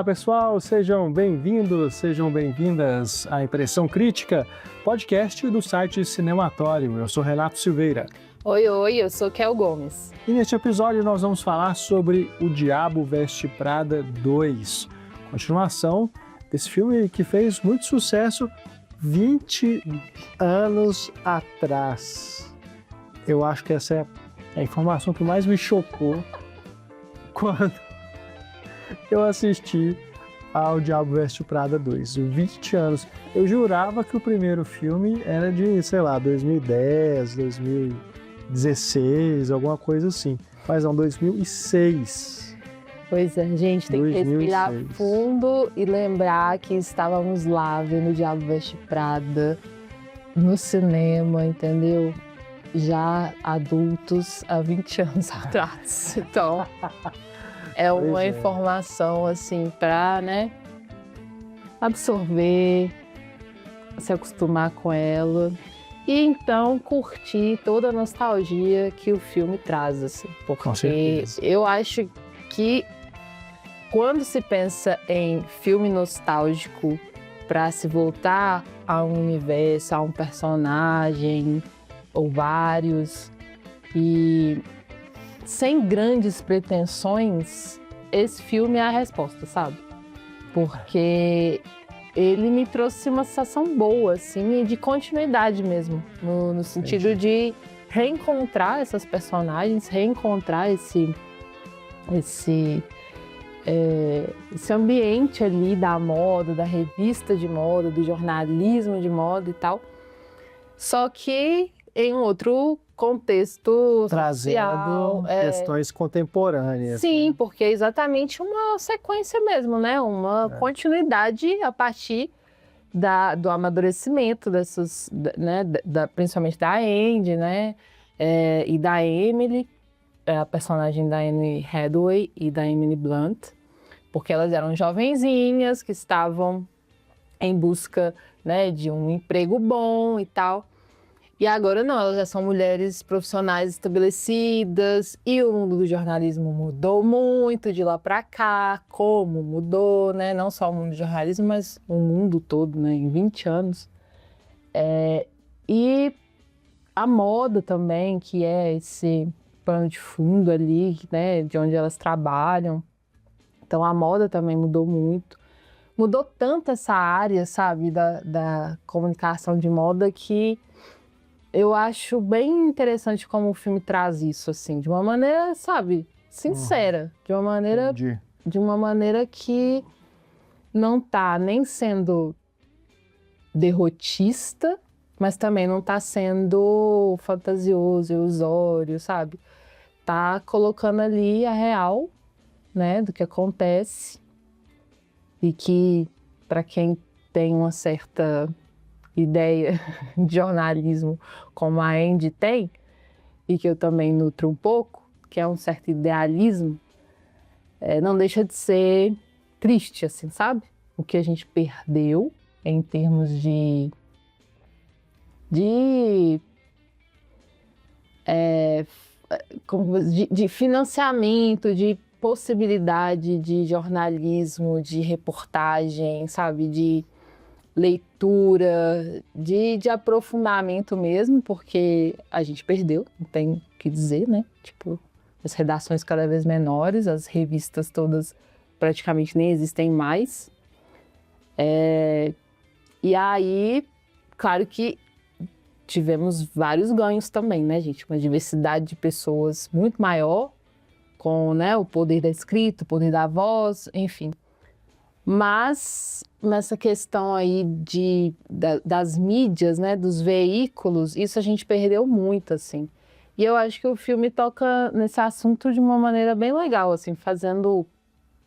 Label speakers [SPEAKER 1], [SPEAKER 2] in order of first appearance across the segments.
[SPEAKER 1] Olá pessoal, sejam bem-vindos, sejam bem-vindas à Impressão Crítica, podcast do site Cinematório. Eu sou Renato Silveira.
[SPEAKER 2] Oi, eu sou Kel Gomes.
[SPEAKER 1] E neste episódio nós vamos falar sobre O Diabo Veste Prada 2, continuação desse filme que fez muito sucesso 20 anos atrás. Eu acho que essa é a informação que mais me chocou quando eu assisti ao Diabo Veste Prada 2, 20 anos. Eu jurava que o primeiro filme era de, 2010, 2016, alguma coisa assim. Mas não, 2006.
[SPEAKER 2] Pois é, gente, tem 2006. Que respirar fundo e lembrar que estávamos lá vendo o Diabo Veste Prada no cinema, entendeu? Já adultos há 20 anos atrás. Então, é uma informação, assim, para, né, absorver, se acostumar com ela e, então, curtir toda a nostalgia que o filme traz, assim. Porque eu acho que quando se pensa em filme nostálgico para se voltar a um universo, a um personagem ou vários, e sem grandes pretensões, esse filme é a resposta, sabe? Porque ele me trouxe uma sensação boa, assim, de continuidade mesmo, no sentido de reencontrar essas personagens, reencontrar esse ambiente ali da moda, da revista de moda, do jornalismo de moda e tal, só que em um outro contexto
[SPEAKER 1] trazendo questões contemporâneas.
[SPEAKER 2] Sim, né? Porque é exatamente uma sequência mesmo, né? Uma continuidade a partir do amadurecimento dessas, né? Principalmente da Andy, né? E da Emily, a personagem da Anne Hathaway e da Emily Blunt, porque elas eram jovenzinhas que estavam em busca, né, de um emprego bom e tal. E agora não, elas já são mulheres profissionais estabelecidas e o mundo do jornalismo mudou muito de lá para cá, como mudou, né? Não só o mundo do jornalismo, mas o mundo todo, né? Em 20 anos. E a moda também, que é esse pano de fundo ali, né? De onde elas trabalham. Então a moda também mudou muito. Mudou tanto essa área, sabe, da comunicação de moda que eu acho bem interessante como o filme traz isso, assim, de uma maneira, sabe, sincera, de uma maneira que não tá nem sendo derrotista, mas também não tá sendo fantasioso, ilusório, sabe? Tá colocando ali a real, né, do que acontece e que, para quem tem uma certa ideia de jornalismo como a Andy tem, e que eu também nutro um pouco, que é um certo idealismo, não deixa de ser triste, assim, sabe? O que a gente perdeu em termos de financiamento, de possibilidade de jornalismo, de reportagem, sabe? De leitura, de aprofundamento mesmo, porque a gente perdeu, não tem o que dizer, né? Tipo, as redações cada vez menores, as revistas todas praticamente nem existem mais. E aí, claro que tivemos vários ganhos também, né, gente? Uma diversidade de pessoas muito maior, com, né, o poder da escrita, o poder da voz, enfim. Mas nessa questão aí das mídias, né, dos veículos, isso a gente perdeu muito, assim. E eu acho que o filme toca nesse assunto de uma maneira bem legal, assim, fazendo,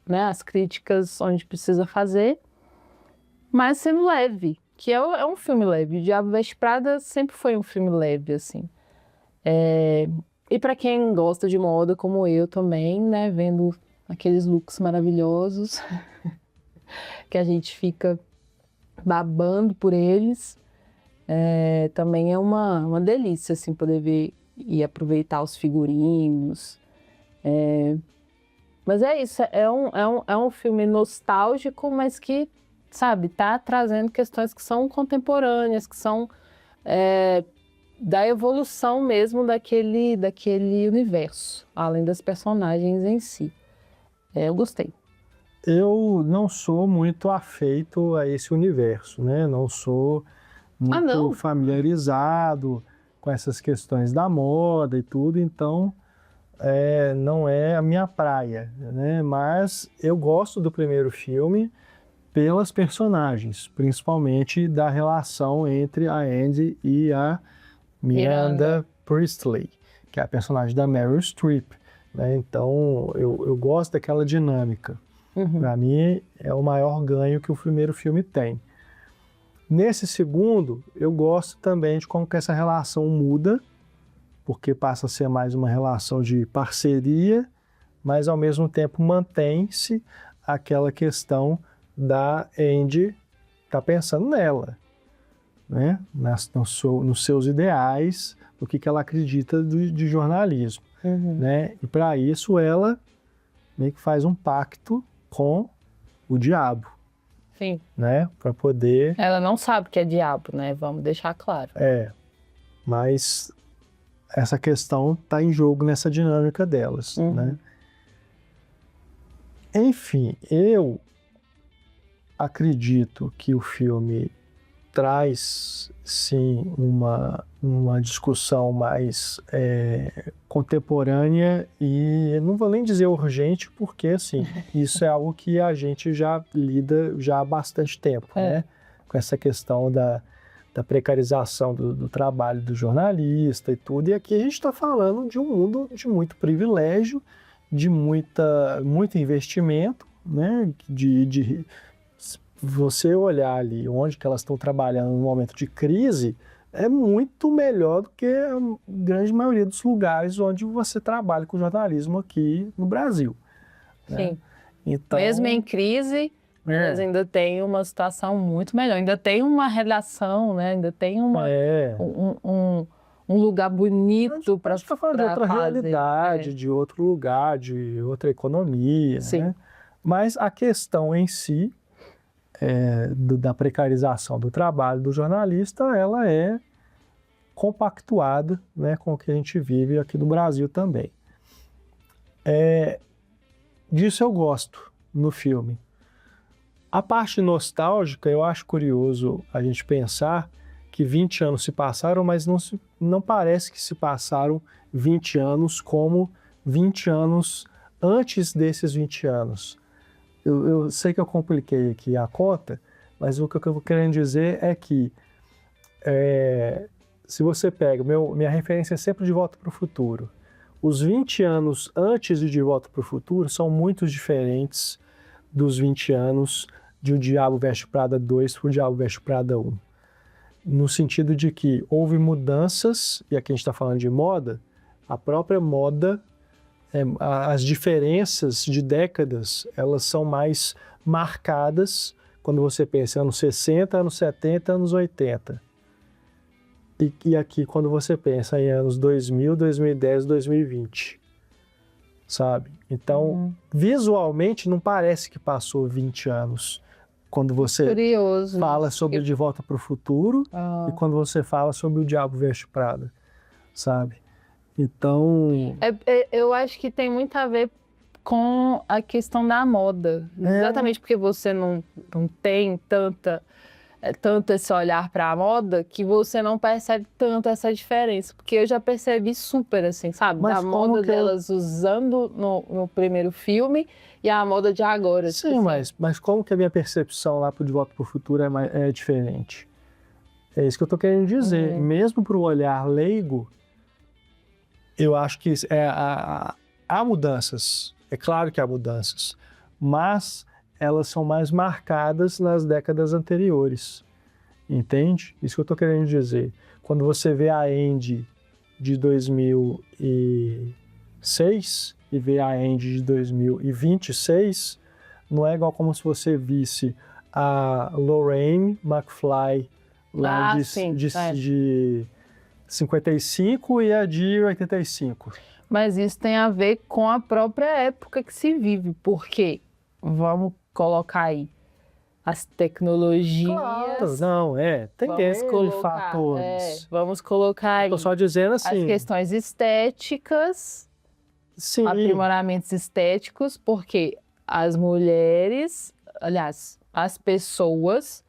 [SPEAKER 2] né, as críticas onde precisa fazer, mas sendo leve, que é um filme leve. O Diabo Veste Prada sempre foi um filme leve, assim. E para quem gosta de moda, como eu também, né, vendo aqueles looks maravilhosos que a gente fica babando por eles, também é uma delícia, assim, poder ver e aproveitar os figurinos. Mas é isso, é um filme nostálgico, mas que, sabe, tá trazendo questões que são contemporâneas, que são da evolução mesmo daquele universo, além das personagens em si. Eu gostei.
[SPEAKER 1] Eu não sou muito afeito a esse universo, né? Não sou muito
[SPEAKER 2] não?
[SPEAKER 1] familiarizado com essas questões da moda e tudo, então não é a minha praia, né? Mas eu gosto do primeiro filme pelas personagens, principalmente da relação entre a Andy e a Miranda Priestley, que é a personagem da Meryl Streep, né? Então eu gosto daquela dinâmica. Para mim é o maior ganho que o primeiro filme tem. Nesse segundo, eu gosto também de como que essa relação muda, porque passa a ser mais uma relação de parceria, mas ao mesmo tempo mantém-se aquela questão da Andy tá pensando nela, né? Nos seus ideais, o que ela acredita de jornalismo, né? E para isso ela meio que faz um pacto com o diabo.
[SPEAKER 2] Sim.
[SPEAKER 1] Né? Para poder...
[SPEAKER 2] Ela não sabe que é diabo, né? Vamos deixar claro.
[SPEAKER 1] Mas essa questão está em jogo nessa dinâmica delas, né? Enfim, eu acredito que o filme traz, sim, uma discussão mais contemporânea e eu não vou nem dizer urgente, porque, assim, isso é algo que a gente já lida já há bastante tempo, né? Com essa questão da precarização do trabalho do jornalista e tudo. E aqui a gente está falando de um mundo de muito privilégio, de muito investimento, né? De você olhar ali onde que elas estão trabalhando no momento de crise, é muito melhor do que a grande maioria dos lugares onde você trabalha com jornalismo aqui no Brasil. Né?
[SPEAKER 2] Sim.
[SPEAKER 1] Então,
[SPEAKER 2] mesmo em crise, elas ainda tem uma situação muito melhor. Ainda tem uma relação, né? Ainda tem um lugar bonito para
[SPEAKER 1] falar de outra realidade, de outro lugar, de outra economia.
[SPEAKER 2] Sim.
[SPEAKER 1] Né? Mas a questão em si, da precarização do trabalho do jornalista, ela é compactuada, né, com o que a gente vive aqui no Brasil também. Disso eu gosto no filme. A parte nostálgica, eu acho curioso a gente pensar que 20 anos se passaram, mas não parece que se passaram 20 anos como 20 anos antes desses 20 anos. Eu sei que eu compliquei aqui a conta, mas o que eu vou querendo dizer é que se você pega, minha referência é sempre De Volta para o Futuro. Os 20 anos antes de Volta para o Futuro são muito diferentes dos 20 anos de O Diabo Veste Prada 2 para O Diabo Veste Prada 1. No sentido de que houve mudanças, e aqui a gente está falando de moda, a própria moda, as diferenças de décadas, elas são mais marcadas quando você pensa em anos 60, anos 70, anos 80. E aqui quando você pensa em anos 2000, 2010, 2020. Sabe? Então, visualmente não parece que passou 20 anos quando você fala sobre De Volta para o Futuro e quando você fala sobre O Diabo Veste Prada, sabe? Então...
[SPEAKER 2] eu acho que tem muito a ver com a questão da moda. Exatamente porque você não tem tanto esse olhar para a moda que você não percebe tanto essa diferença. Porque eu já percebi super, assim, sabe?
[SPEAKER 1] Mas
[SPEAKER 2] da moda delas usando no primeiro filme e a moda de agora.
[SPEAKER 1] Sim,
[SPEAKER 2] tipo assim.
[SPEAKER 1] mas como que a minha percepção lá pro De Volta para o Futuro é diferente? É isso que eu tô querendo dizer. Mesmo para o olhar leigo, eu acho que há mudanças. É claro que há mudanças. Mas elas são mais marcadas nas décadas anteriores. Entende? Isso que eu estou querendo dizer. Quando você vê a Andy de 2006 e vê a Andy de 2026, não é igual como se você visse a Lorraine McFly lá de 55 e a de 85.
[SPEAKER 2] Mas isso tem a ver com a própria época que se vive, porque vamos colocar aí as tecnologias.
[SPEAKER 1] Claro, não, tem fatores.
[SPEAKER 2] Vamos colocar aí
[SPEAKER 1] Tô só dizendo
[SPEAKER 2] as
[SPEAKER 1] assim,
[SPEAKER 2] questões estéticas,
[SPEAKER 1] sim,
[SPEAKER 2] aprimoramentos estéticos, porque as mulheres, aliás, as pessoas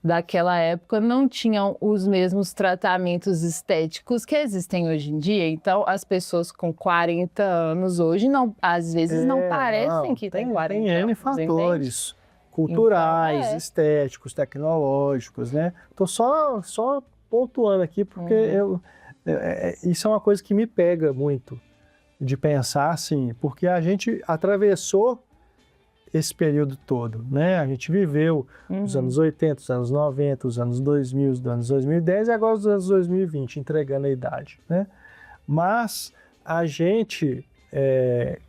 [SPEAKER 2] daquela época não tinham os mesmos tratamentos estéticos que existem hoje em dia. Então, as pessoas com 40 anos hoje, não, às vezes, não parecem que têm 40
[SPEAKER 1] tem N
[SPEAKER 2] anos,
[SPEAKER 1] fatores
[SPEAKER 2] entende?
[SPEAKER 1] culturais,
[SPEAKER 2] Então,
[SPEAKER 1] estéticos, tecnológicos, né? Tô só pontuando aqui porque isso é uma coisa que me pega muito de pensar assim, porque a gente atravessou esse período todo, né? A gente viveu os anos 80, os anos 90, os anos 2000, os anos 2010 e agora os anos 2020, entregando a idade, né? Mas a gente,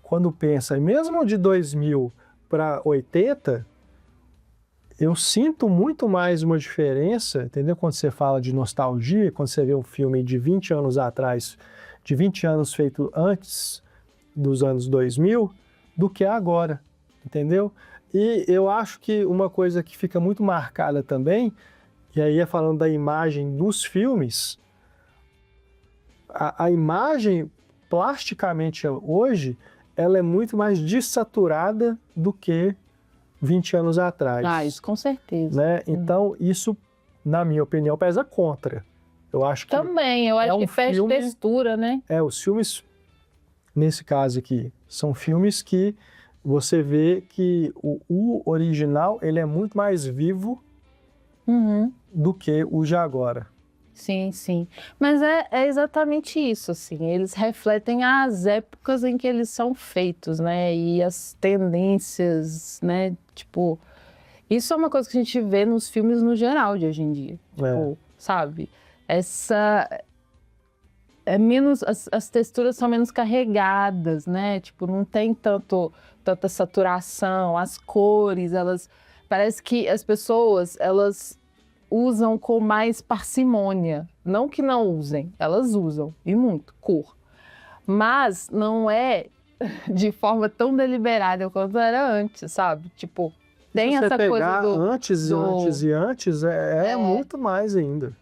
[SPEAKER 1] quando pensa, mesmo de 2000 para 80, eu sinto muito mais uma diferença, entendeu? Quando você fala de nostalgia, quando você vê um filme de 20 anos atrás, de 20 anos feito antes dos anos 2000, do que agora, entendeu? E eu acho que uma coisa que fica muito marcada também, e aí é falando da imagem dos filmes, a imagem plasticamente hoje, ela é muito mais desaturada do que 20 anos atrás.
[SPEAKER 2] Ah, isso com certeza.
[SPEAKER 1] Né? Então, isso, na minha opinião, pesa contra. Eu acho que
[SPEAKER 2] também, eu acho que perde textura, né?
[SPEAKER 1] Os filmes, nesse caso aqui, são filmes que você vê que o original, ele é muito mais vivo do que o de agora.
[SPEAKER 2] Sim, sim. Mas é exatamente isso, assim. Eles refletem as épocas em que eles são feitos, né? E as tendências, né? Tipo, isso é uma coisa que a gente vê nos filmes no geral de hoje em dia. Tipo, sabe? As texturas são menos carregadas, né? Tipo, não tem tanta saturação, as cores, parece que as pessoas, elas usam com mais parcimônia. Não que não usem, elas usam, e muito, cor. Mas não é de forma tão deliberada quanto era antes, sabe? Tipo, tem essa coisa do...
[SPEAKER 1] antes, é muito mais ainda.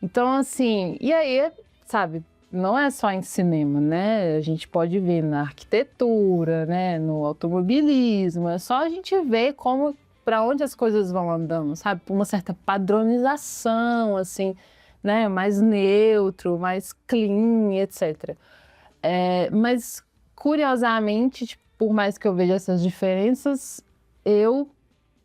[SPEAKER 2] Então, assim, e aí, sabe, não é só em cinema, né? A gente pode ver na arquitetura, né? No automobilismo, é só a gente ver como... para onde as coisas vão andando, sabe? Por uma certa padronização, assim, né? Mais neutro, mais clean, etc. Mas, curiosamente, tipo, por mais que eu veja essas diferenças, eu,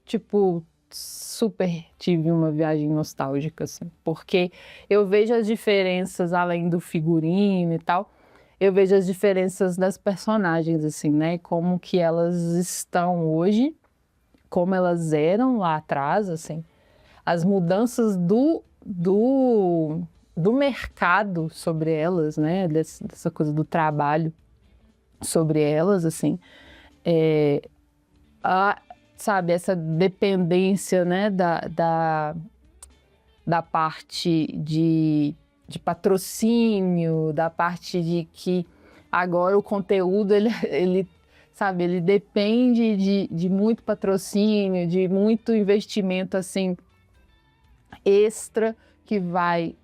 [SPEAKER 2] tipo, super tive uma viagem nostálgica, assim. Porque eu vejo as diferenças, além do figurino e tal, eu vejo as diferenças das personagens, assim, né? Como que elas estão hoje, como elas eram lá atrás, assim, as mudanças do mercado sobre elas, né, dessa coisa do trabalho sobre elas, assim, sabe, essa dependência, né, da parte de patrocínio, da parte de que agora o conteúdo, ele sabe, ele depende de muito patrocínio, de muito investimento, assim, extra, que vai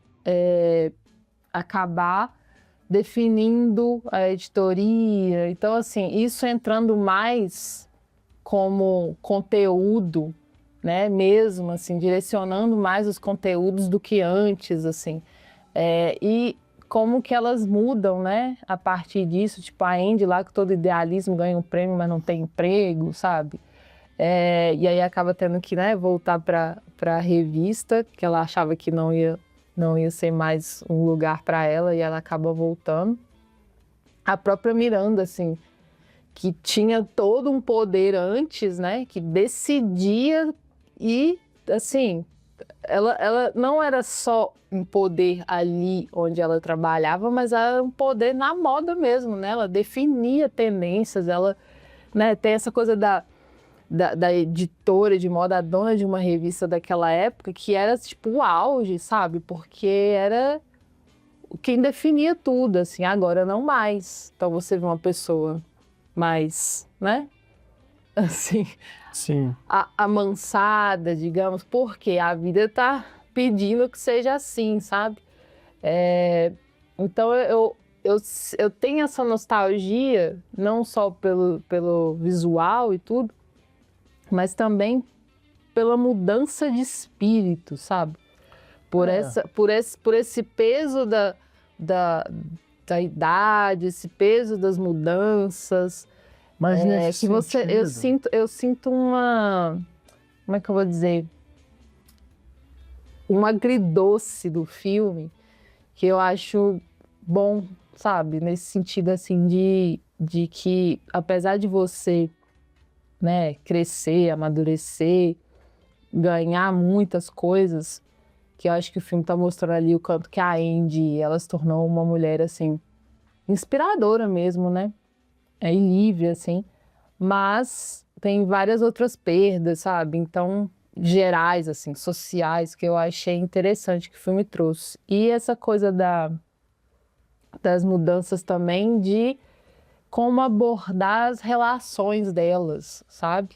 [SPEAKER 2] acabar definindo a editoria. Então, assim, isso entrando mais como conteúdo, né, mesmo, assim, direcionando mais os conteúdos do que antes, assim. E como que elas mudam, né, a partir disso, tipo a Andy lá, que todo idealismo ganha um prêmio, mas não tem emprego, sabe? E aí acaba tendo que, né, voltar para a revista, que ela achava que não ia ser mais um lugar para ela, e ela acaba voltando. A própria Miranda, assim, que tinha todo um poder antes, né, que decidia e, assim, ela não era só um poder ali onde ela trabalhava, mas era um poder na moda mesmo, né? Ela definia tendências, ela, né, tem essa coisa da editora de moda, a dona de uma revista daquela época, que era tipo o auge, sabe? Porque era quem definia tudo, assim, agora não mais. Então você vê uma pessoa mais, né? Assim,
[SPEAKER 1] Sim.
[SPEAKER 2] amansada, digamos, porque a vida tá pedindo que seja assim, sabe? Então eu tenho essa nostalgia, não só pelo visual e tudo, mas também pela mudança de espírito, sabe? Por esse peso da idade, esse peso das mudanças.
[SPEAKER 1] Mas nesse
[SPEAKER 2] Que você,
[SPEAKER 1] sentido...
[SPEAKER 2] eu sinto uma, como é que eu vou dizer? Um agridoce do filme que eu acho bom, sabe? Nesse sentido, assim, de que apesar de você, né, crescer, amadurecer, ganhar muitas coisas, que eu acho que o filme tá mostrando ali o quanto que a Andy, ela se tornou uma mulher, assim, inspiradora mesmo, né? E livre, assim. Mas tem várias outras perdas, sabe? Então, gerais, assim, sociais, que eu achei interessante que o filme trouxe. E essa coisa das mudanças também de como abordar as relações delas, sabe?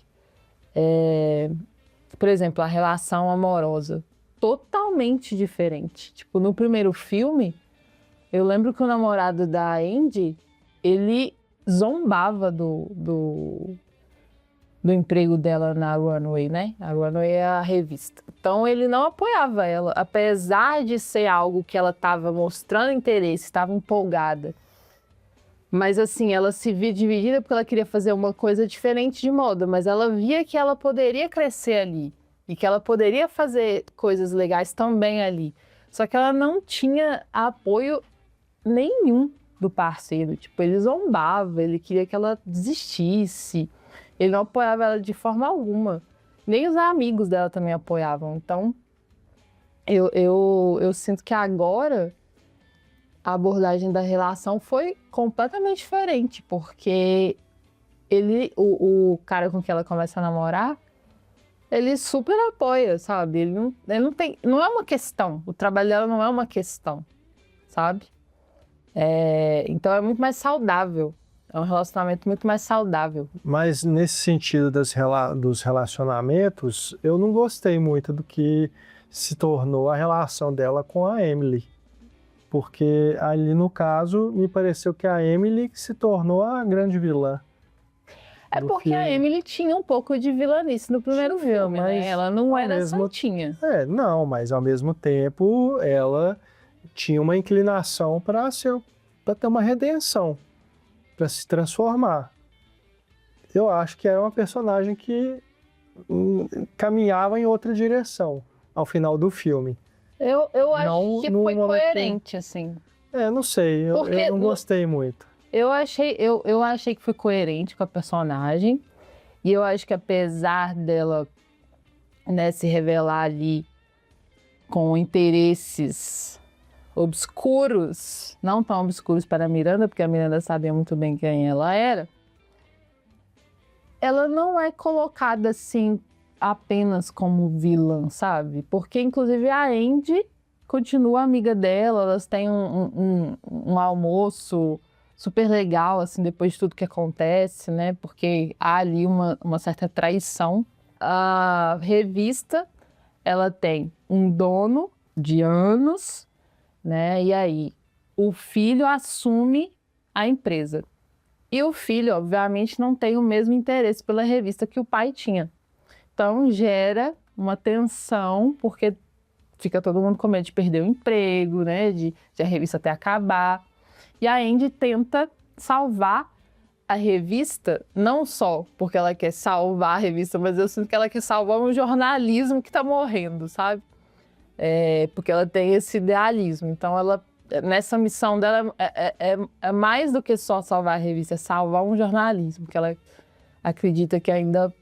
[SPEAKER 2] Por exemplo, a relação amorosa. Totalmente diferente. Tipo, no primeiro filme, eu lembro que o namorado da Andy, ele zombava do emprego dela na Runway, né? A Runway é a revista. Então ele não apoiava ela, apesar de ser algo que ela estava mostrando interesse, estava empolgada. Mas assim, ela se via dividida porque ela queria fazer uma coisa diferente de moda, mas ela via que ela poderia crescer ali e que ela poderia fazer coisas legais também ali. Só que ela não tinha apoio nenhum do parceiro. Tipo, ele zombava, ele queria que ela desistisse. Ele não apoiava ela de forma alguma. Nem os amigos dela também apoiavam. Então, eu sinto que agora a abordagem da relação foi completamente diferente, porque o cara com quem ela começa a namorar, ele super apoia, sabe? Ele não tem, não é uma questão. O trabalho dela não é uma questão, sabe? Então é muito mais saudável. É um relacionamento muito mais saudável.
[SPEAKER 1] Mas nesse sentido dos relacionamentos, eu não gostei muito do que se tornou a relação dela com a Emily. Porque ali no caso, me pareceu que a Emily se tornou a grande vilã.
[SPEAKER 2] É porque a Emily tinha um pouco de vilanice no primeiro filme, né? Ela não era santinha.
[SPEAKER 1] Não, mas ao mesmo tempo ela tinha uma inclinação para ter uma redenção, para se transformar. Eu acho que era uma personagem que caminhava em outra direção ao final do filme.
[SPEAKER 2] Eu acho que foi coerente, assim.
[SPEAKER 1] Não sei, eu não gostei muito.
[SPEAKER 2] Eu achei que foi coerente com a personagem. E eu acho que apesar dela, né, se revelar ali com interesses obscuros, não tão obscuros para a Miranda, porque a Miranda sabia muito bem quem ela era, ela não é colocada assim apenas como vilã, sabe? Porque inclusive a Andy continua amiga dela, elas têm um almoço super legal, assim, depois de tudo que acontece, né? Porque há ali uma certa traição. A revista, ela tem um dono de anos, né? E aí, o filho assume a empresa. E o filho, obviamente, não tem o mesmo interesse pela revista que o pai tinha. Então, gera uma tensão, porque fica todo mundo com medo de perder o emprego, né? De a revista até acabar. E a Andy tenta salvar a revista, não só porque ela quer salvar a revista, mas eu sinto que ela quer salvar um jornalismo que está morrendo, sabe? Porque ela tem esse idealismo. Então, ela, nessa missão dela, é mais do que só salvar a revista, é salvar um jornalismo, que ela acredita que ainda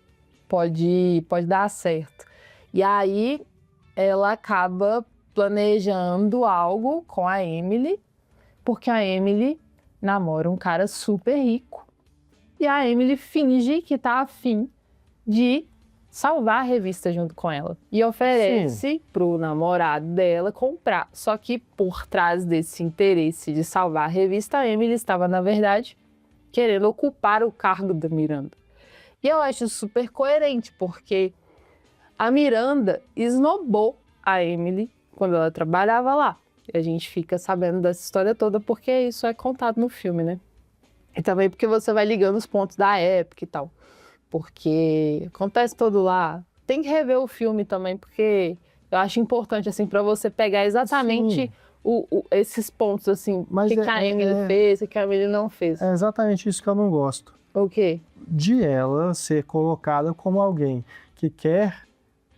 [SPEAKER 2] pode dar certo. E aí, ela acaba planejando algo com a Emily, porque a Emily namora um cara super rico. E a Emily finge que tá afim de salvar a revista junto com ela. E oferece pro namorado dela comprar. Só que por trás desse interesse de salvar a revista, a Emily estava, na verdade, querendo ocupar o cargo da Miranda. E eu acho super coerente, porque a Miranda esnobou a Emily quando ela trabalhava lá. E a gente fica sabendo dessa história toda porque isso é contado no filme, né? E também porque você vai ligando os pontos da época e tal. Porque acontece todo lá. Tem que rever o filme também, porque eu acho importante, assim, para você pegar exatamente esses pontos, assim, o que a Emily fez, o que a Emily não fez.
[SPEAKER 1] É exatamente isso que eu não gosto.
[SPEAKER 2] O quê?
[SPEAKER 1] De ela ser colocada como alguém que quer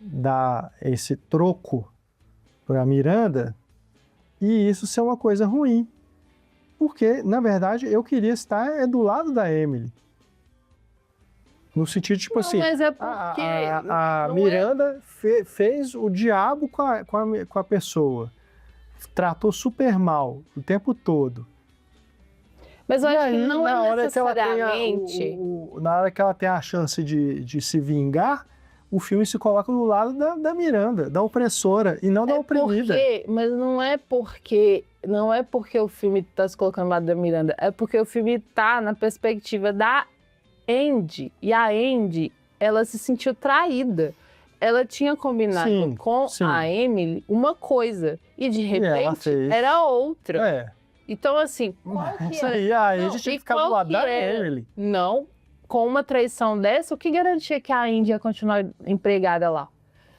[SPEAKER 1] dar esse troco para Miranda e isso ser uma coisa ruim. Porque, na verdade, eu queria estar do lado da Emily. No sentido, tipo
[SPEAKER 2] não,
[SPEAKER 1] assim,
[SPEAKER 2] mas é porque
[SPEAKER 1] a Miranda fez o diabo com a pessoa. Tratou super mal o tempo todo.
[SPEAKER 2] Mas eu acho que não
[SPEAKER 1] na hora
[SPEAKER 2] necessariamente...
[SPEAKER 1] na hora que ela tem a chance de se vingar, o filme se coloca do lado da Miranda, da opressora, e não da oprimida.
[SPEAKER 2] Mas não é porque o filme está se colocando do lado da Miranda, é porque o filme está na perspectiva da Andy. E a Andy, ela se sentiu traída. Ela tinha combinado com a Emily uma coisa, e de repente era outra. Então, assim, qual que
[SPEAKER 1] é? A Andy tinha que ficar do lado da Emily.
[SPEAKER 2] Não, com uma traição dessa, o que garantia que a Andy ia continuar empregada lá?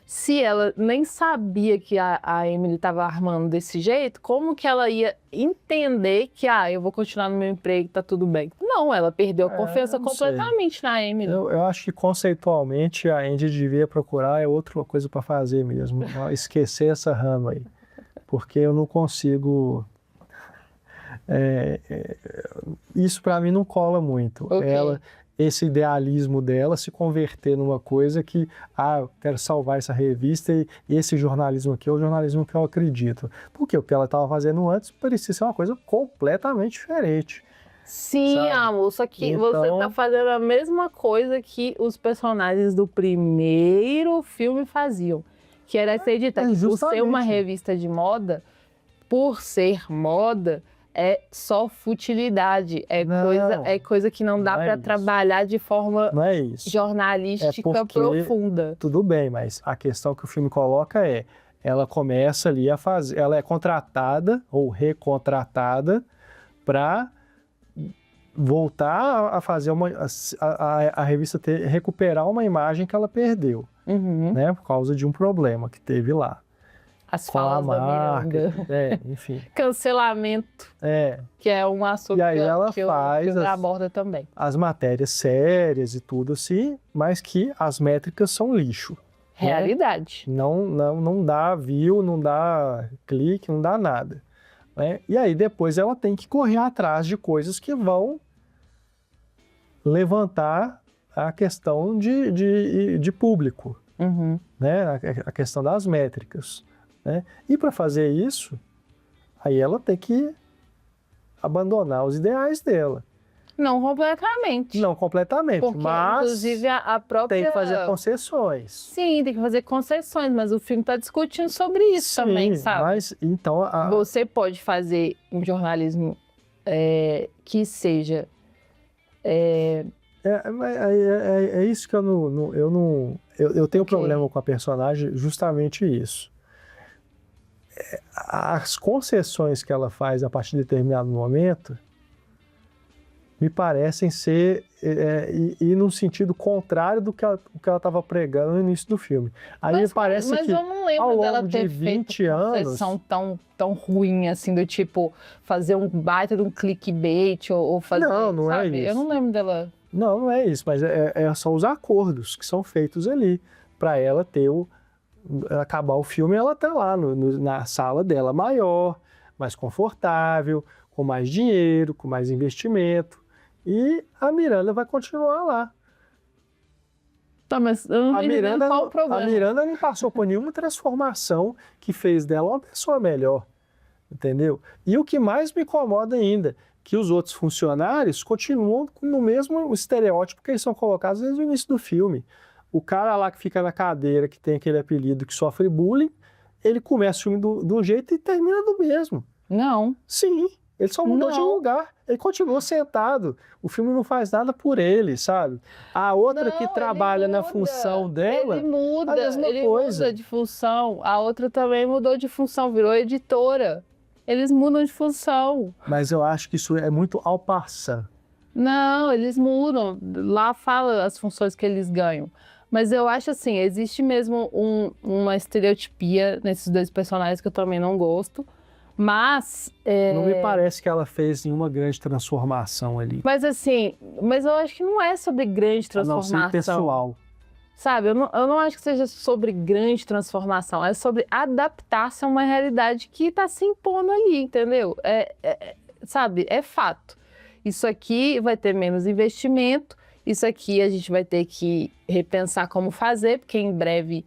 [SPEAKER 2] Se ela nem sabia que a Emily estava armando desse jeito, como que ela ia entender que, eu vou continuar no meu emprego, tá tudo bem? Não, ela perdeu a confiança completamente na Emily.
[SPEAKER 1] Eu acho que conceitualmente a Andy devia procurar outra coisa para fazer mesmo, esquecer essa rama aí, porque eu não consigo... isso para mim não cola muito. Esse idealismo dela se converter numa coisa que, eu quero salvar essa revista e esse jornalismo aqui é o jornalismo que eu acredito. Porque o que ela estava fazendo antes parecia ser uma coisa completamente diferente.
[SPEAKER 2] Sim, amor, só que você está fazendo a mesma coisa que os personagens do primeiro filme faziam, que era acreditar que por ser uma revista de moda, por ser moda, é só futilidade, é coisa que não dá para trabalhar de forma jornalística profunda.
[SPEAKER 1] Tudo bem, mas a questão que o filme coloca ela começa ali a fazer, ela é contratada ou recontratada para voltar a fazer a revista recuperar uma imagem que ela perdeu, né, por causa de um problema que teve lá.
[SPEAKER 2] As falas da Miranda.
[SPEAKER 1] Enfim.
[SPEAKER 2] Cancelamento. Que é um assunto
[SPEAKER 1] e aí ela
[SPEAKER 2] que
[SPEAKER 1] faz
[SPEAKER 2] eu aborda também.
[SPEAKER 1] As matérias sérias e tudo assim, mas que as métricas são lixo.
[SPEAKER 2] Realidade.
[SPEAKER 1] Né? Não dá view, não dá clique, não dá nada. Né? E aí depois ela tem que correr atrás de coisas que vão levantar a questão de público. Né? A questão das métricas. Né? E para fazer isso, aí ela tem que abandonar os ideais dela.
[SPEAKER 2] Não completamente.
[SPEAKER 1] Não completamente,
[SPEAKER 2] porque,
[SPEAKER 1] mas
[SPEAKER 2] inclusive a própria...
[SPEAKER 1] tem que fazer concessões.
[SPEAKER 2] Sim, tem que fazer concessões, mas o filme está discutindo sobre isso também, sabe?
[SPEAKER 1] Mas então
[SPEAKER 2] você pode fazer um jornalismo que seja... É
[SPEAKER 1] isso que eu tenho problema com a personagem, justamente isso. As concessões que ela faz a partir de determinado momento me parecem ser ir num sentido contrário do que ela estava pregando no início do filme. Aí me parece que
[SPEAKER 2] eu não lembro
[SPEAKER 1] ao longo
[SPEAKER 2] dela ter
[SPEAKER 1] de 20
[SPEAKER 2] feito
[SPEAKER 1] anos
[SPEAKER 2] concessão tão ruim assim, do tipo fazer um baita de um clickbait ou fazer,
[SPEAKER 1] não
[SPEAKER 2] sabe?
[SPEAKER 1] É isso.
[SPEAKER 2] Eu não lembro dela.
[SPEAKER 1] Não é isso, mas são os acordos que são feitos ali para ela acabar o filme, ela tá lá na sala dela maior, mais confortável, com mais dinheiro, com mais investimento, e a Miranda vai continuar lá.
[SPEAKER 2] Tá, mas eu não entendo qual o problema.
[SPEAKER 1] A Miranda não passou por nenhuma transformação que fez dela uma pessoa melhor, entendeu? E o que mais me incomoda ainda, que os outros funcionários continuam no mesmo estereótipo que eles são colocados desde o início do filme. o cara lá que fica na cadeira, que tem aquele apelido que sofre bullying, ele começa o filme de um jeito e termina do mesmo.
[SPEAKER 2] Não.
[SPEAKER 1] Sim, ele só mudou de
[SPEAKER 2] Não.
[SPEAKER 1] lugar. Ele continua sentado. O filme não faz nada por ele, sabe? A outra
[SPEAKER 2] Não,
[SPEAKER 1] que
[SPEAKER 2] ele
[SPEAKER 1] trabalha na
[SPEAKER 2] muda.
[SPEAKER 1] função dela,
[SPEAKER 2] Ele muda,
[SPEAKER 1] a mesma
[SPEAKER 2] ele
[SPEAKER 1] coisa.
[SPEAKER 2] muda de função. A outra também mudou de função, virou editora. Eles mudam de função.
[SPEAKER 1] Mas eu acho que isso é muito ao passar.
[SPEAKER 2] Não, eles mudam. Lá fala as funções que eles ganham. Mas eu acho assim, existe mesmo uma estereotipia nesses dois personagens que eu também não gosto. Mas...
[SPEAKER 1] Não me parece que ela fez nenhuma grande transformação ali.
[SPEAKER 2] Mas assim, mas eu acho que não é sobre grande
[SPEAKER 1] A não
[SPEAKER 2] transformação.
[SPEAKER 1] ser pessoal.
[SPEAKER 2] Sabe, eu não acho que seja sobre grande transformação. É sobre adaptar-se a uma realidade que está se impondo ali, entendeu? Sabe, é fato. Isso aqui vai ter menos investimento, isso aqui a gente vai ter que repensar como fazer, porque em breve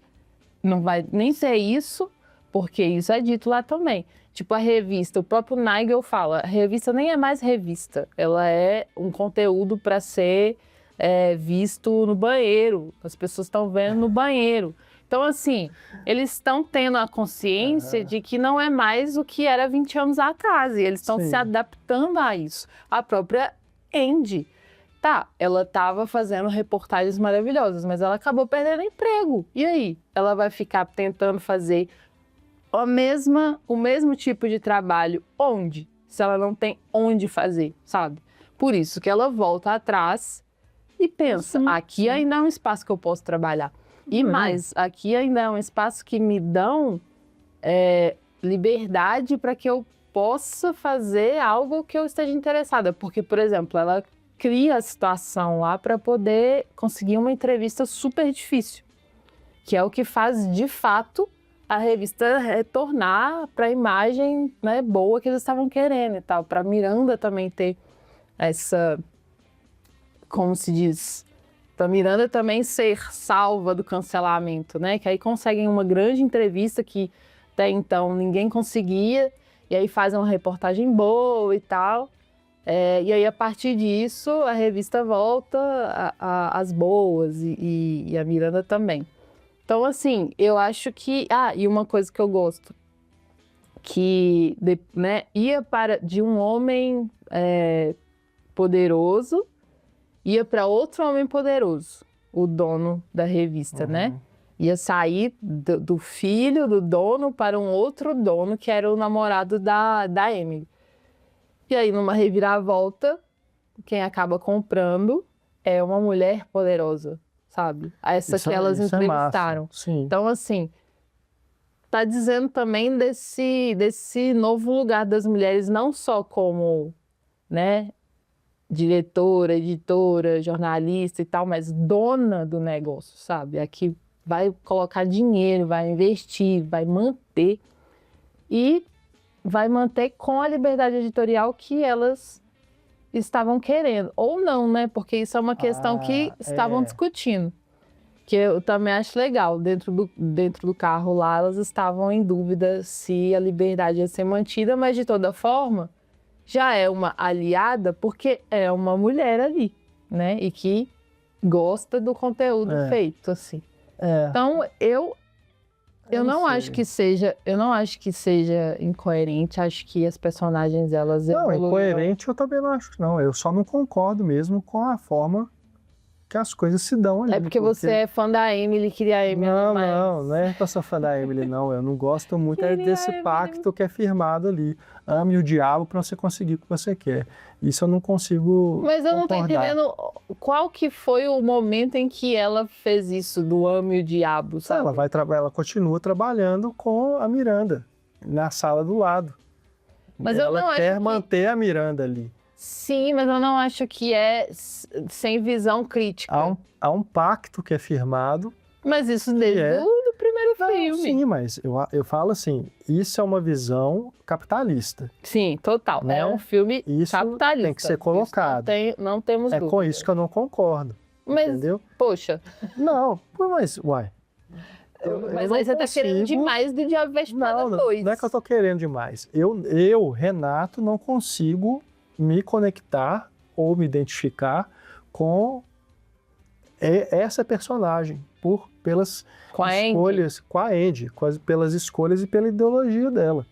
[SPEAKER 2] não vai nem ser isso, porque isso é dito lá também. Tipo, a revista, o próprio Nigel fala, a revista nem é mais revista, ela é um conteúdo para ser visto no banheiro, as pessoas estão vendo no banheiro. Então, assim, eles estão tendo a consciência de que não é mais o que era 20 anos atrás, e eles estão se adaptando a isso. A própria Andy, tá, ela estava fazendo reportagens maravilhosas, mas ela acabou perdendo emprego. E aí? Ela vai ficar tentando fazer o mesmo tipo de trabalho onde? Se ela não tem onde fazer, sabe? Por isso que ela volta atrás e pensa, aqui ainda é um espaço que eu posso trabalhar. E mais, aqui ainda é um espaço que me dão liberdade para que eu possa fazer algo que eu esteja interessada. Porque, por exemplo, ela cria a situação lá para poder conseguir uma entrevista super difícil, que é o que faz, de fato, a revista retornar para a imagem, né, boa que eles estavam querendo e tal. Para Miranda também ter essa, como se diz, para Miranda também ser salva do cancelamento, né? Que aí conseguem uma grande entrevista que até então ninguém conseguia, e aí fazem uma reportagem boa e tal. E aí, a partir disso, a revista volta às boas e a Miranda também. Então, assim, eu acho que... e uma coisa que eu gosto, que ia de um homem poderoso, ia para outro homem poderoso, o dono da revista, né? Ia sair do filho do dono para um outro dono, que era o namorado da Emily. E aí, numa reviravolta, quem acaba comprando é uma mulher poderosa, sabe? Essa que elas entrevistaram. Então, assim, tá dizendo também desse novo lugar das mulheres, não só como, né, diretora, editora, jornalista e tal, mas dona do negócio, sabe? Aqui vai colocar dinheiro, vai investir, vai manter e vai manter com a liberdade editorial que elas estavam querendo. Ou não, né? Porque isso é uma questão que estavam discutindo. Que eu também acho legal. Dentro do carro lá, elas estavam em dúvida se a liberdade ia ser mantida, mas de toda forma, já é uma aliada porque é uma mulher ali, né? E que gosta do conteúdo feito, assim. Então, eu não acho que seja incoerente, acho que as personagens, elas
[SPEAKER 1] evoluíram. Não, incoerente eu também não acho, não. Eu só não concordo mesmo com a forma que as coisas se dão ali.
[SPEAKER 2] É porque você é fã da Emily, queria a Emily mais.
[SPEAKER 1] Não é que eu sou fã da Emily, não. Eu não gosto muito desse pacto que é firmado ali. Ame o diabo para você conseguir o que você quer. Isso eu não consigo
[SPEAKER 2] Mas eu não tô
[SPEAKER 1] concordar.
[SPEAKER 2] entendendo qual que foi o momento em que ela fez isso, do ame o diabo, sabe?
[SPEAKER 1] Ela continua trabalhando com a Miranda, na sala do lado.
[SPEAKER 2] Mas
[SPEAKER 1] ela quer manter a Miranda ali.
[SPEAKER 2] Sim, mas eu não acho que é sem visão crítica.
[SPEAKER 1] Há um pacto que é firmado.
[SPEAKER 2] Mas isso desde o primeiro filme.
[SPEAKER 1] Sim, mas eu falo assim, isso é uma visão capitalista.
[SPEAKER 2] Sim, total.
[SPEAKER 1] Né?
[SPEAKER 2] É um filme capitalista.
[SPEAKER 1] Tem que ser colocado.
[SPEAKER 2] Não temos dúvida.
[SPEAKER 1] É com isso que eu não concordo.
[SPEAKER 2] Mas,
[SPEAKER 1] entendeu?
[SPEAKER 2] Poxa.
[SPEAKER 1] Não, mas, uai.
[SPEAKER 2] Mas aí você tá querendo demais do Diabo Veste Prada 2.
[SPEAKER 1] Não é que eu tô querendo demais. Eu, Renato, não consigo me conectar ou me identificar com essa personagem. pelas
[SPEAKER 2] Com a Andy.
[SPEAKER 1] escolhas, com a Andy, pelas escolhas e pela ideologia dela.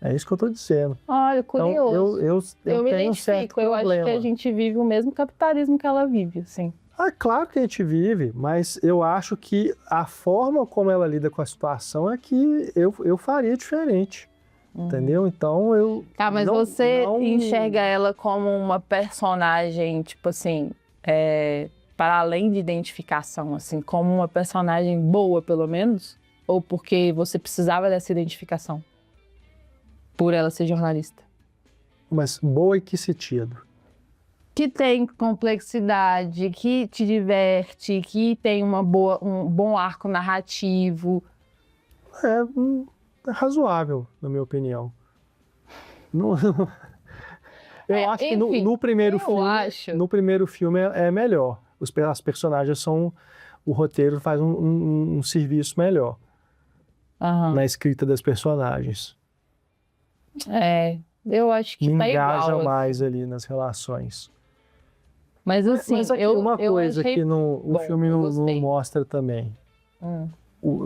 [SPEAKER 1] É isso que eu estou dizendo.
[SPEAKER 2] Olha, curioso.
[SPEAKER 1] Então, eu
[SPEAKER 2] me
[SPEAKER 1] tenho um certo
[SPEAKER 2] identifico, eu acho
[SPEAKER 1] problema.
[SPEAKER 2] que a gente vive o mesmo capitalismo que ela vive, assim.
[SPEAKER 1] Ah, claro que a gente vive, mas eu acho que a forma como ela lida com a situação é que eu faria diferente. Entendeu? Então eu.
[SPEAKER 2] Tá, mas você enxerga ela como uma personagem, tipo assim, para além de identificação, assim, como uma personagem boa, pelo menos? Ou porque você precisava dessa identificação? Por ela ser jornalista?
[SPEAKER 1] Mas boa em que sentido?
[SPEAKER 2] Que tem complexidade, que te diverte, que tem um bom arco narrativo.
[SPEAKER 1] É razoável, na minha opinião. Eu acho que no primeiro filme é melhor. As personagens são... O roteiro faz um serviço melhor na escrita das personagens.
[SPEAKER 2] Eu acho que tá igual.
[SPEAKER 1] Engaja mais ali nas relações.
[SPEAKER 2] Mas assim,
[SPEAKER 1] mas aqui, uma coisa
[SPEAKER 2] achei...
[SPEAKER 1] que o filme não mostra também.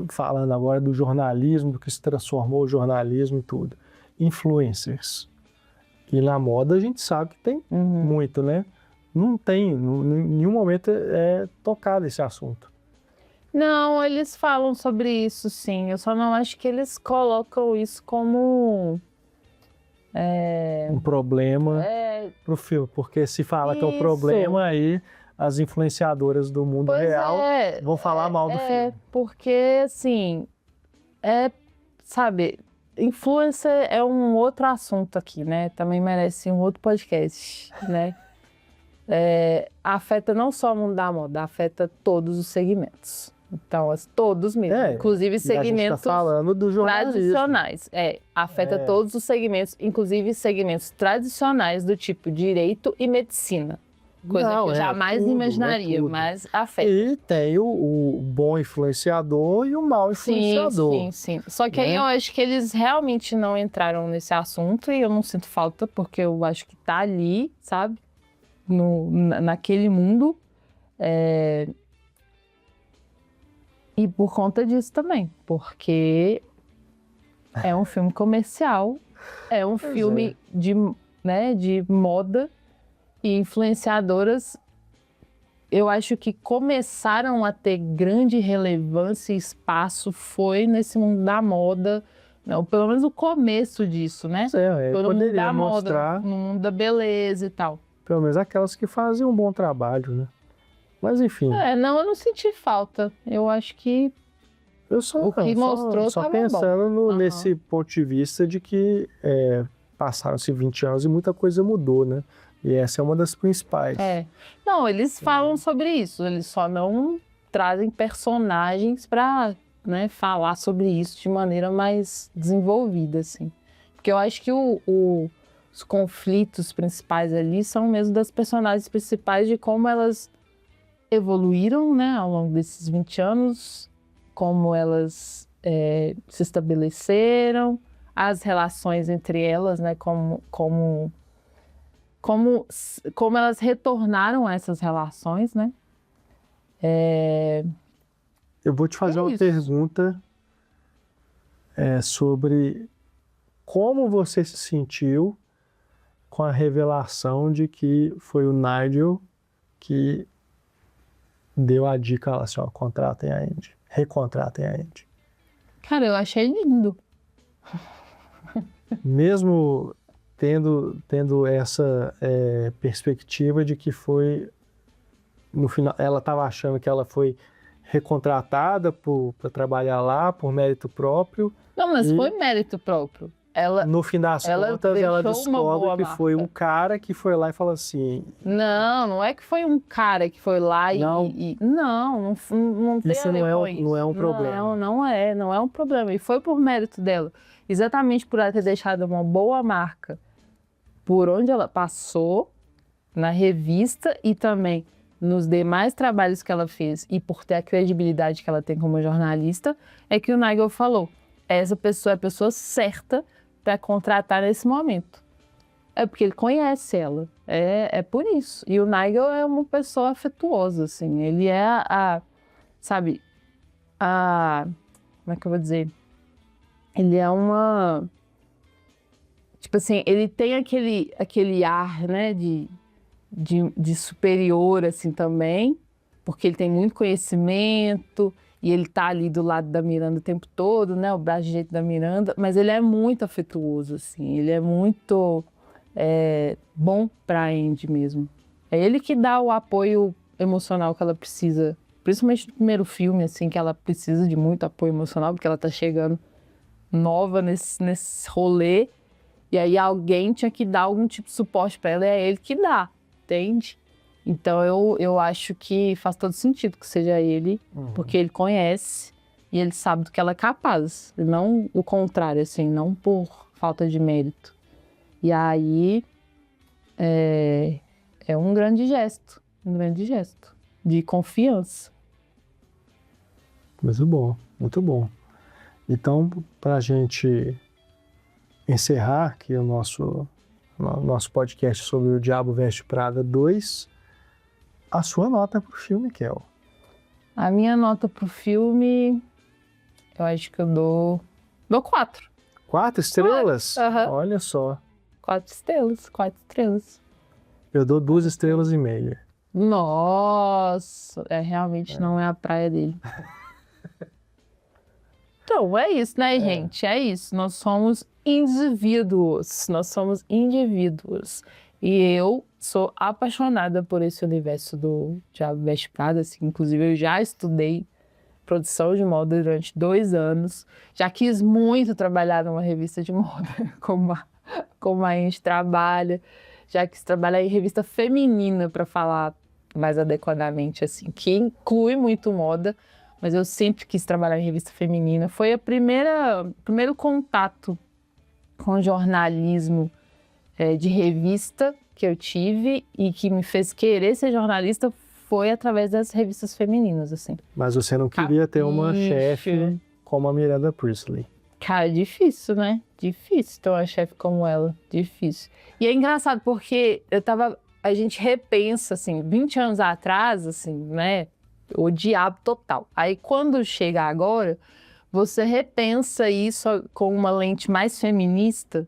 [SPEAKER 1] Falando agora do jornalismo, do que se transformou o jornalismo e tudo. Influencers. E na moda a gente sabe que tem muito, né? Não tem, em nenhum momento é tocado esse assunto.
[SPEAKER 2] Não, eles falam sobre isso, sim. Eu só não acho que eles colocam isso como...
[SPEAKER 1] um problema pro filme. Porque se fala que é um problema, aí as influenciadoras do mundo real vão falar mal do filme.
[SPEAKER 2] Porque, assim, sabe, influencer é um outro assunto aqui, né? Também merece um outro podcast, né? Afeta não só o mundo da moda, afeta todos os segmentos. Então, todos mesmo, inclusive segmentos
[SPEAKER 1] falando do
[SPEAKER 2] tradicionais. Afeta todos os segmentos, inclusive segmentos tradicionais do tipo direito e medicina. Coisa que eu jamais imaginaria, mas afeta.
[SPEAKER 1] E tem o bom influenciador e o mau influenciador.
[SPEAKER 2] Sim. Só que aí eu acho que eles realmente não entraram nesse assunto e eu não sinto falta, porque eu acho que tá ali, sabe? Naquele mundo. E por conta disso também, porque é um filme comercial, é um filme de moda e influenciadoras, eu acho que começaram a ter grande relevância e espaço foi nesse mundo da moda, ou pelo menos o começo disso, né?
[SPEAKER 1] Poderia mostrar
[SPEAKER 2] no mundo da beleza e tal.
[SPEAKER 1] Pelo menos aquelas que fazem um bom trabalho, né? Mas enfim.
[SPEAKER 2] Eu não senti falta. Eu acho que o que mostrou
[SPEAKER 1] só
[SPEAKER 2] tava
[SPEAKER 1] pensando nesse ponto de vista de que passaram-se 20 anos e muita coisa mudou, né? E essa é uma das principais.
[SPEAKER 2] Não, eles falam sobre isso. Eles só não trazem personagens para falar sobre isso de maneira mais desenvolvida, assim. Porque eu acho que os conflitos principais ali são mesmo das personagens principais, de como elas evoluíram, né, ao longo desses 20 anos, como elas se estabeleceram, as relações entre elas, né, como elas retornaram a essas relações, né?
[SPEAKER 1] Eu vou te fazer uma pergunta sobre como você se sentiu com a revelação de que foi o Nigel que deu a dica lá, assim, ó, contratem a Andy, recontratem a Andy.
[SPEAKER 2] Cara, eu achei lindo.
[SPEAKER 1] Mesmo tendo essa perspectiva de que foi, no final, ela estava achando que ela foi recontratada para trabalhar lá por mérito próprio.
[SPEAKER 2] Não, mas foi mérito próprio.
[SPEAKER 1] No fim das contas, ela descobre que foi um cara que foi lá e falou assim...
[SPEAKER 2] Não é que foi um cara que foi lá não tem
[SPEAKER 1] isso a ver com isso. Não é um problema.
[SPEAKER 2] Não é um problema. E foi por mérito dela. Exatamente por ela ter deixado uma boa marca por onde ela passou, na revista e também nos demais trabalhos que ela fez, e por ter a credibilidade que ela tem como jornalista, é que o Nigel falou, essa pessoa é a pessoa certa para contratar nesse momento. É porque ele conhece ela, é por isso. E o Nigel é uma pessoa afetuosa, assim, ele é sabe, como é que eu vou dizer? Ele é uma... Tipo assim, ele tem aquele ar, né, de superior, assim, também, porque ele tem muito conhecimento e ele tá ali do lado da Miranda o tempo todo, né, o braço direito da Miranda, mas ele é muito afetuoso, assim, ele é muito bom pra Andy mesmo. É ele que dá o apoio emocional que ela precisa, principalmente no primeiro filme, assim, que ela precisa de muito apoio emocional, porque ela tá chegando nova nesse rolê, e aí alguém tinha que dar algum tipo de suporte pra ela, e é ele que dá, entende? Então eu acho que faz todo sentido que seja ele, porque ele conhece e ele sabe do que ela é capaz, não o contrário, assim, não por falta de mérito. E aí é um grande gesto de confiança.
[SPEAKER 1] Muito bom, muito bom. Então, para a gente encerrar aqui o nosso podcast sobre O Diabo Veste Prada 2, a sua nota para o filme, Kel?
[SPEAKER 2] A minha nota pro filme, eu acho que eu dou 4.
[SPEAKER 1] 4 estrelas?
[SPEAKER 2] Aham.
[SPEAKER 1] Olha só.
[SPEAKER 2] 4 estrelas.
[SPEAKER 1] Eu dou 2,5 estrelas.
[SPEAKER 2] Nossa, realmente não é a praia dele. Então, é isso, né, gente? É isso. Nós somos indivíduos. E eu sou apaixonada por esse universo do Diabo Veste Prada. Assim, inclusive, eu já estudei produção de moda durante 2 anos. Já quis muito trabalhar numa revista de moda, como a gente trabalha. Já quis trabalhar em revista feminina, para falar mais adequadamente, assim, que inclui muito moda. Mas eu sempre quis trabalhar em revista feminina. Foi o primeiro contato com jornalismo de revista que eu tive e que me fez querer ser jornalista foi através das revistas femininas, assim.
[SPEAKER 1] Mas você não queria ter uma chefe como a Miranda Priestly?
[SPEAKER 2] Cara, difícil, né? Difícil ter uma chefe como ela. Difícil. E é engraçado porque a gente repensa, assim, 20 anos atrás, assim, né? O diabo total. Aí quando chega agora, você repensa isso com uma lente mais feminista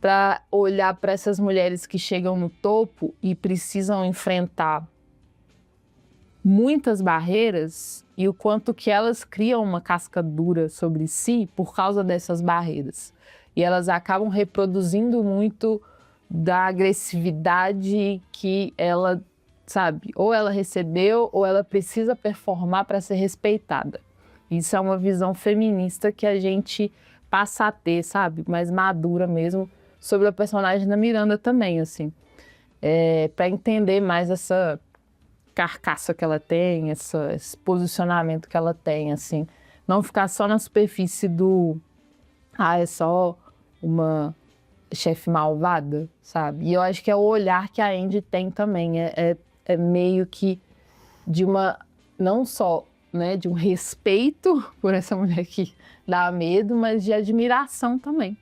[SPEAKER 2] para olhar para essas mulheres que chegam no topo e precisam enfrentar muitas barreiras e o quanto que elas criam uma casca dura sobre si por causa dessas barreiras. E elas acabam reproduzindo muito da agressividade que ela, sabe, ou ela recebeu ou ela precisa performar para ser respeitada. Isso é uma visão feminista que a gente passa a ter, sabe, mais madura mesmo, sobre a personagem da Miranda também, assim. Para entender mais essa carcaça que ela tem, esse posicionamento que ela tem, assim. Não ficar só na superfície é só uma chefe malvada, sabe? E eu acho que é o olhar que a Andy tem também, é meio que de não só, né, de um respeito por essa mulher que dá medo, mas de admiração também,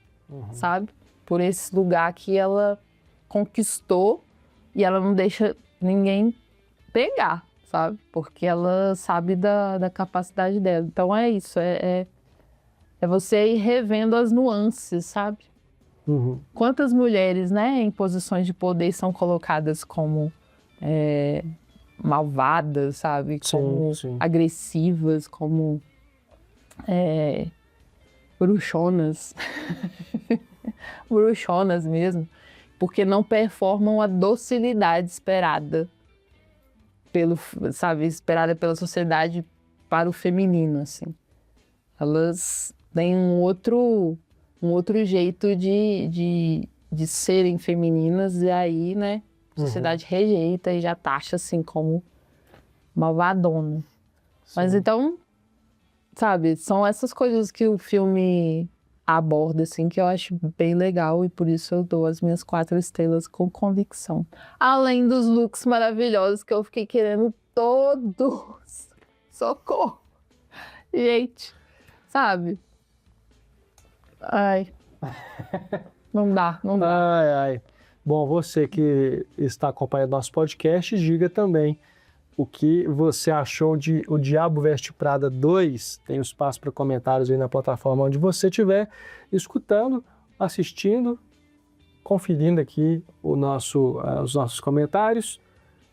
[SPEAKER 2] sabe? Por esse lugar que ela conquistou e ela não deixa ninguém pegar, sabe? Porque ela sabe da capacidade dela. Então é isso, é você ir revendo as nuances, sabe? Quantas mulheres, né, em posições de poder são colocadas como malvadas, sabe? Como agressivas, como bruxonas. Bruxonas mesmo. Porque não performam a docilidade esperada esperada pela sociedade para o feminino, assim. Elas têm um outro jeito de serem femininas e aí, né, a sociedade rejeita e já taxa, assim, como malvadona. Mas então, sabe, são essas coisas que o filme aborda, assim, que eu acho bem legal e por isso eu dou as minhas 4 estrelas com convicção. Além dos looks maravilhosos que eu fiquei querendo todos. Socorro! Gente, sabe? Ai. Não dá.
[SPEAKER 1] Ai. Bom, você que está acompanhando nosso podcast, diga também o que você achou de O Diabo Veste Prada 2. Tem o espaço para comentários aí na plataforma onde você estiver escutando, assistindo, conferindo aqui os nossos comentários.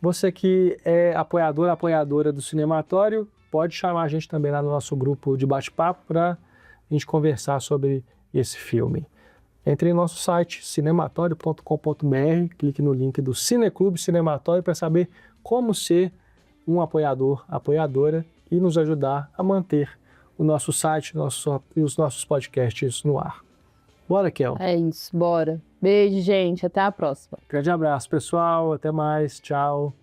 [SPEAKER 1] Você que é apoiadora do Cinematório, pode chamar a gente também lá no nosso grupo de bate-papo para a gente conversar sobre esse filme. Entre em nosso site cinematório.com.br, clique no link do Cineclube Cinematório para saber como ser um apoiadora e nos ajudar a manter o nosso site e os nossos podcasts no ar. Bora, Kel?
[SPEAKER 2] É isso, bora. Beijo, gente. Até a próxima.
[SPEAKER 1] Grande abraço, pessoal. Até mais. Tchau.